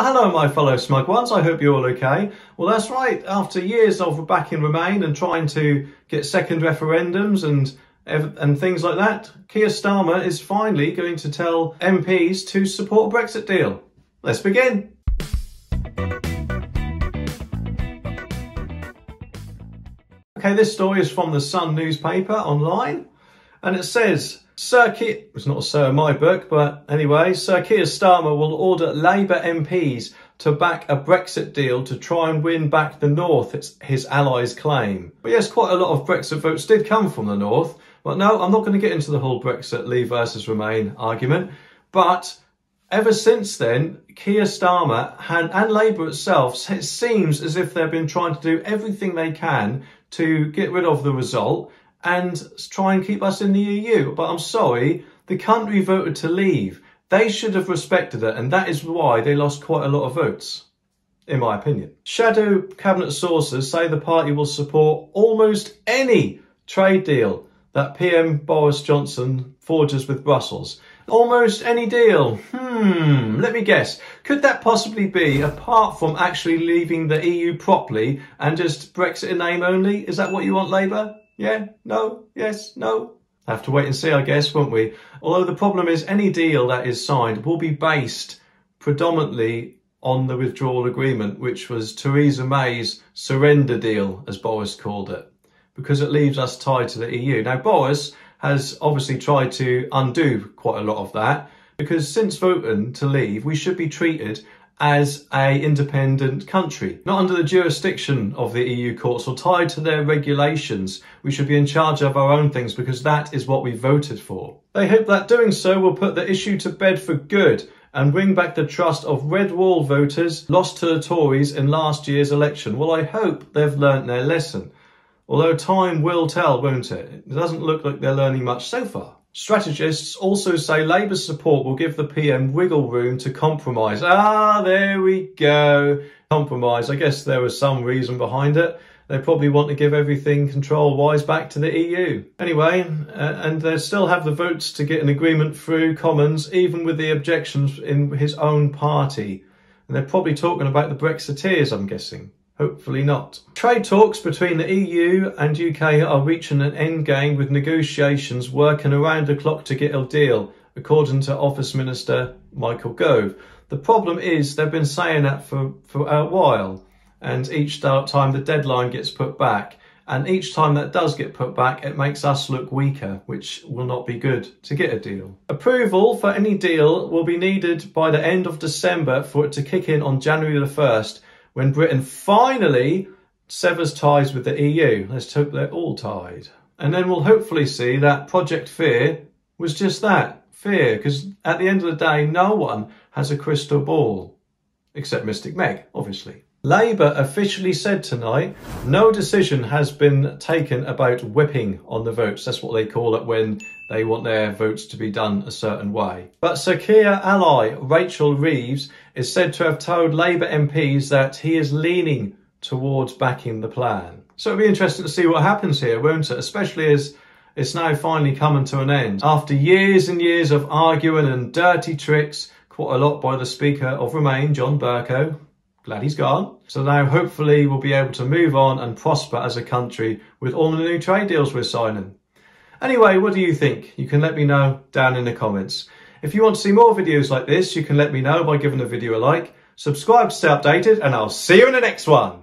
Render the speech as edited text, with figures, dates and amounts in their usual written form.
Hello my fellow smug ones, I hope you're all okay. Well that's right, after years of backing Remain and trying to get second referendums and things like that, Keir Starmer is finally going to tell MPs to support a Brexit deal. Let's begin. Okay, this story is from the Sun newspaper online and it says, Sir Keir, it's not Sir in my book, but anyway, Sir Keir Starmer will order Labour MPs to back a Brexit deal to try and win back the North, it's his allies claim. But yes, quite a lot of Brexit votes did come from the North. But no, I'm not going to get into the whole Brexit Leave versus Remain argument. But ever since then, Keir Starmer and Labour itself, it seems as if they've been trying to do everything they can to get rid of the result and try and keep us in the EU. But I'm sorry, the country voted to leave. They should have respected it, and that is why they lost quite a lot of votes, in my opinion. Shadow cabinet sources say the party will support almost any trade deal that PM Boris Johnson forges with Brussels. Almost any deal. Let me guess. Could that possibly be, apart from actually leaving the EU properly and just Brexit in name only? Is that what you want, Labour? Yeah? No? Yes? No? Have to wait and see, I guess, won't we? Although the problem is any deal that is signed will be based predominantly on the withdrawal agreement, which was Theresa May's surrender deal, as Boris called it, because it leaves us tied to the EU. Now, Boris has obviously tried to undo quite a lot of that, because since voting to leave, we should be treated as an independent country, not under the jurisdiction of the EU courts or tied to their regulations. We should be in charge of our own things because that is what we voted for. They hope that doing so will put the issue to bed for good and bring back the trust of red wall voters lost to the Tories in last year's election. Well, I hope they've learnt their lesson. Although time will tell, won't it? It doesn't look like they're learning much so far. Strategists also say Labour's support will give the PM wiggle room to compromise. There we go. Compromise. I guess there was some reason behind it. They probably want to give everything control-wise back to the EU. Anyway, and they still have the votes to get an agreement through Commons, even with the objections in his own party. And they're probably talking about the Brexiteers, I'm guessing. Hopefully not. Trade talks between the EU and UK are reaching an end game, with negotiations working around the clock to get a deal, according to Office Minister Michel. The problem is they've been saying that for a while, and each time the deadline gets put back, and each time that does get put back, it makes us look weaker, which will not be good to get a deal. Approval for any deal will be needed by the end of December for it to kick in on January the 1st, when Britain finally severs ties with the EU. Let's hope they're all tied. And then we'll hopefully see that Project Fear was just that, fear, because at the end of the day, no one has a crystal ball, except Mystic Meg, obviously. Labour officially said tonight, no decision has been taken about whipping on the votes. That's what they call it when they want their votes to be done a certain way. But Sir Keir ally Rachel Reeves is said to have told Labour MPs that he is leaning towards backing the plan. So it'll be interesting to see what happens here, won't it? Especially as it's now finally coming to an end. After years and years of arguing and dirty tricks, quite a lot by the Speaker of Remain, John Bercow. Glad he's gone. So now hopefully we'll be able to move on and prosper as a country with all the new trade deals we're signing. Anyway, what do you think? You can let me know down in the comments. If you want to see more videos like this, you can let me know by giving the video a like. Subscribe to stay updated, and I'll see you in the next one.